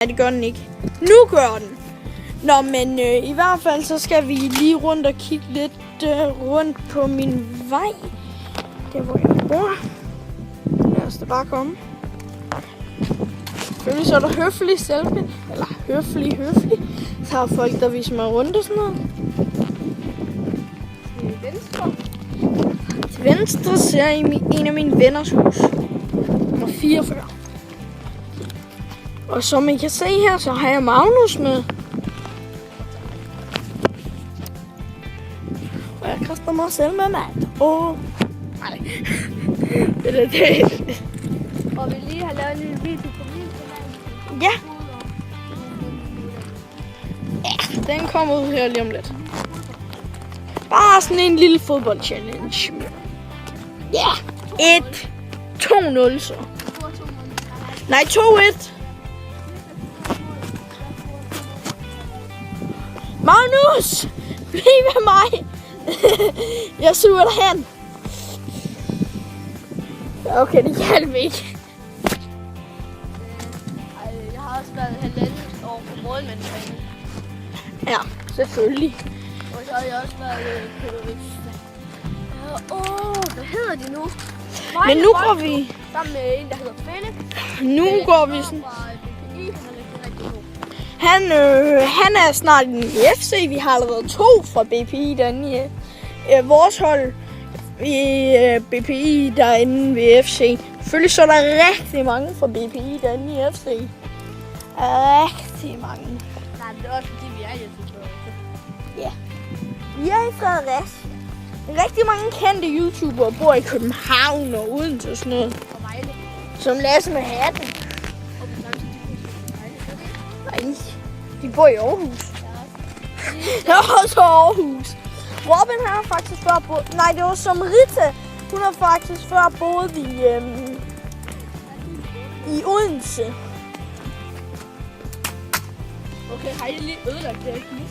Nej, det gør den ikke. Nu gør den. Nå, men i hvert fald så skal vi lige rundt og kigge lidt rundt på min vej. Der hvor jeg bor. Lad os da bare komme. Selvfølgelig så er der høflig selfie. Eller høflig. Så har folk, der viser mig rundt og sådan noget. Til venstre. Til venstre ser jeg en af mine venners hus. Nummer 44. Og som I kan se her, så har jeg Magnus med. Og jeg kaster mig selv med mad. Nej. det. Og vi lige har lavet en lille video på min kanal. Ja. Den kommer ud her lige om lidt. Bare sådan en lille fodbold-challenge. Ja. 2-0 så. Nej, 2-1. Magnus! Bliv med mig! Jeg suger dig hen. Okay, det kan vi ikke. Jeg har også været halvandet år på målmandstræning. Ja, selvfølgelig. Og så har jeg også været pædagogist. Hvad hedder de nu? Men nu går vi... Sammen med en, der hedder Felix. Nu går vi sådan... Han er snart i FC. Vi har allerede 2 fra BPI derinde i vores hold i BPI derinde ved FC. Selvfølgelig så er der rigtig mange fra BPI derinde i FC. Rigtig mange. Nej, men det er også fordi, vi er i Fredericia. Ja. Vi er i Fredericia. Rigtig mange kendte YouTubere bor i København og Odense og sådan noget. Og Vejle. Som Lasse med hatten. Og på samme tid, Nej, de bor i Aarhus. Jeg har også Aarhus. Robin har faktisk før boet... Nej, det var som Rita. Hun har faktisk før boet i Odense. Okay, har I lige ødelagt det her quiz?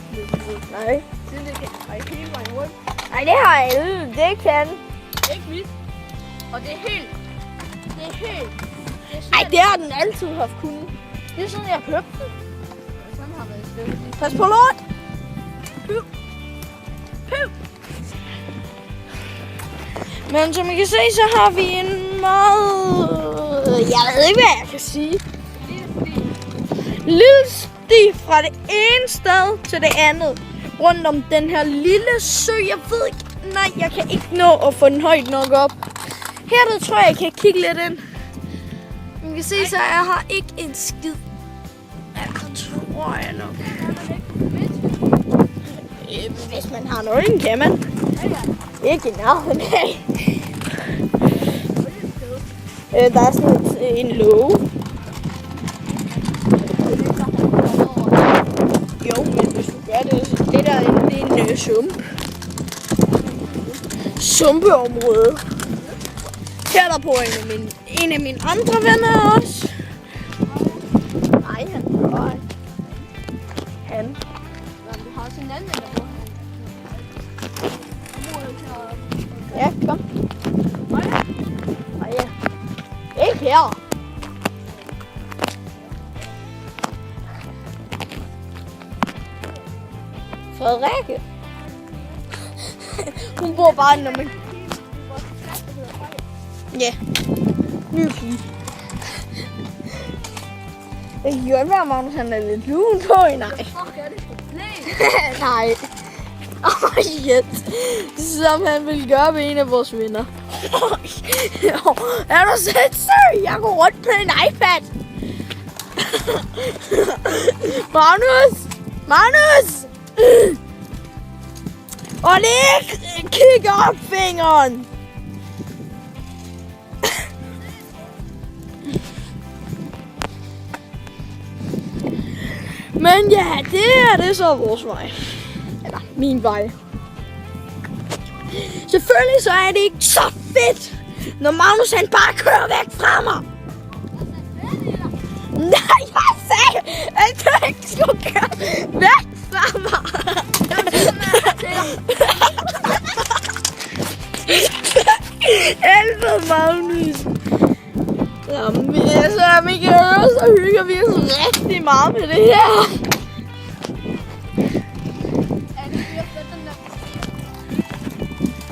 Nej. Siden det kan... Har I hele vejen rundt? Nej, det har jeg ikke. Det kan. Ikke quiz. Og det er helt... Nej, det har den altid haft kunnet. Det er sådan, jeg købte den. Sådan har været støvlet. Pas på lort. Pyv. Men som I kan se, så har vi en meget... Jeg ved ikke, hvad jeg kan sige. Lille sti fra det ene sted til det andet. Rundt om den her lille sø. Jeg ved ikke... Nej, jeg kan ikke nå at få den højt nok op. Her der tror jeg kan kigge lidt ind. Man kan se, så jeg har ikke en skid. Ja, tror jeg nok. Hvis man har nøglen, kan man. Ikke i nærheden af. Der er sådan en låge. Jo, men hvis du gør det, så det derinde, det er en sump. Sumpeområde. Her der bor en af mine andre venner også. Nej, han bor ikke. Han. Men du har også en anden, der bor her. Ja, kom. Nej, ja. Ikke her. Frederikke. Hun bor bare når man... Ja. Ny pige. Det kan jo ikke være, Magnus, han er lidt lun på. Nej. Nej. Shit. Som han ville gøre med en af vores venner. Er du sindssyg? Jeg går rundt på en iPad. Magnus! Og lige kig op fingeren. Men ja, det er så vores vej. Eller min vej. Selvfølgelig så er det ikke så fedt, når Magnus han bare kører væk fra mig. Nej, jeg sagde, at du ikke skulle køre væk fra mig. Helvede, Magnus. Jamen, så vi kan høre, så hygger vi os rigtig meget med det her. Er det ved at få den der?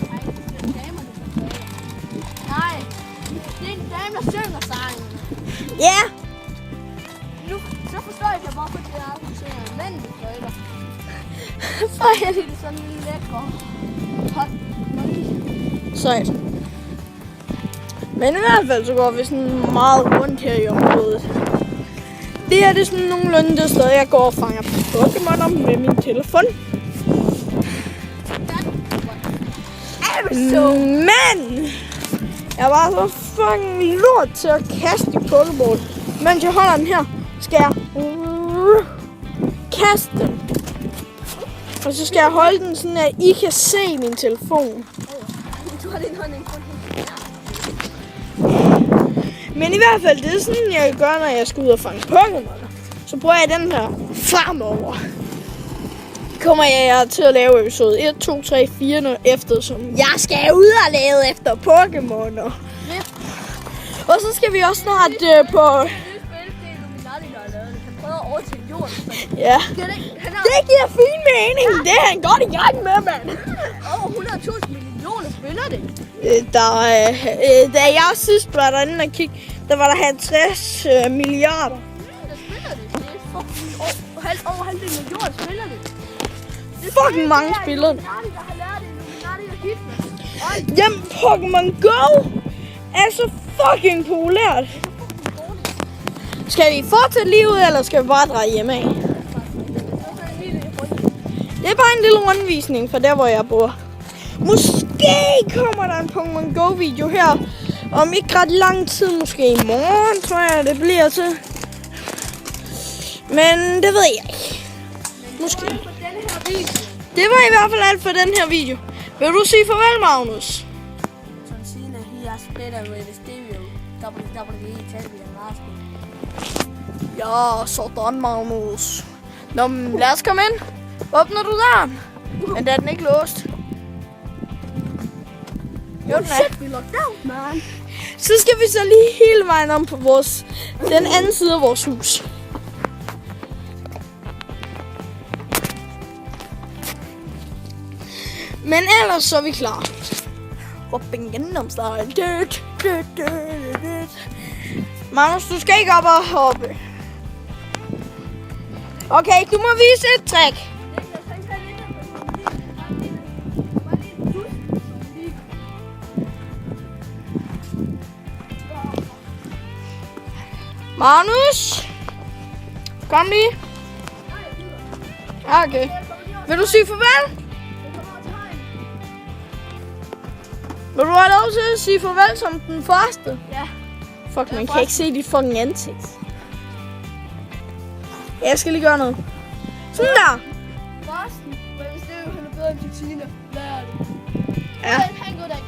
Nej, det er damerne, der fløjter. Nej, det er en dame, der synger sangen. Ja. Nu, så forstår jeg ikke, hvorfor det er, hun synger mænd, der fløjter. For Det er sådan en lækker hot money. sejt. Men i hvert fald så går vi sådan meget rundt her i området. Det her det er sådan nogenlunde det sted, jeg går og fanger Pokémoner med min telefon. Men jeg var så fucking lort til at kaste i Pokéball. Mens jeg holder den her, skal jeg kaste den. Og så skal jeg holde den sådan, at I kan se min telefon. Du har din hånd i. Men i hvert fald, det er sådan, jeg gør, når jeg skal ud og fange Pokémon. Så bruger jeg den her fremover. Kommer jeg til at lave episode 1, 2, 3, 4 nu, eftersom jeg skal ud og lave efter Pokémoner. Og så skal vi også snart på... Det er Illuminati, der har lavet det. Han prøver at overtale jorden. Ja, det giver fin mening. Det er han godt i gang med, mand. Over 100.000 millioner spiller det. Da jeg sidst var derinde og kigge, der var der 50 milliarder. Der spiller det. Det er fucking over halvdelen af jorden spiller det. Fucking mange spillere. Illuminati, der har lært det. Illuminati er gift med. Jamen, Pokémon Go er så fucking populært. Skal vi fortsætte livet, eller skal vi bare dreje hjemme af? Det er bare en lille rundvisning fra der, hvor jeg bor. Måske kommer der en Pokémon Go video her. Om ikke ret lang tid, måske i morgen, tror jeg, det bliver til. Men det ved jeg ikke. Måske. Det var i hvert fald alt for den her video. Vil du sige farvel, Magnus? John Cena, he has better with the stereo. WWE champion last week. Ja, sådan, Magnus. Nå, men lad os komme ind. Åbner du døren? Men der er den ikke låst. Jo, den er. Shit, we locked out, man. Så skal vi så lige hele vejen om på den anden side af vores hus. Men ellers så er vi klar. Hopping gennem style. Magnus, du skal ikke op og hoppe. Okay, du må vise et trick. Magnus, kom lige. Ja, okay. Vil du sige farvel? Vil du have lov til at sige farvel som den første? Ja. Fuck, man kan ikke se dit fucking ansigt. Jeg skal lige gøre noget. Sådan der. Boston, men hvis det er jo, han er bedre end Tina. Lad det. Ja. Han går der ikke.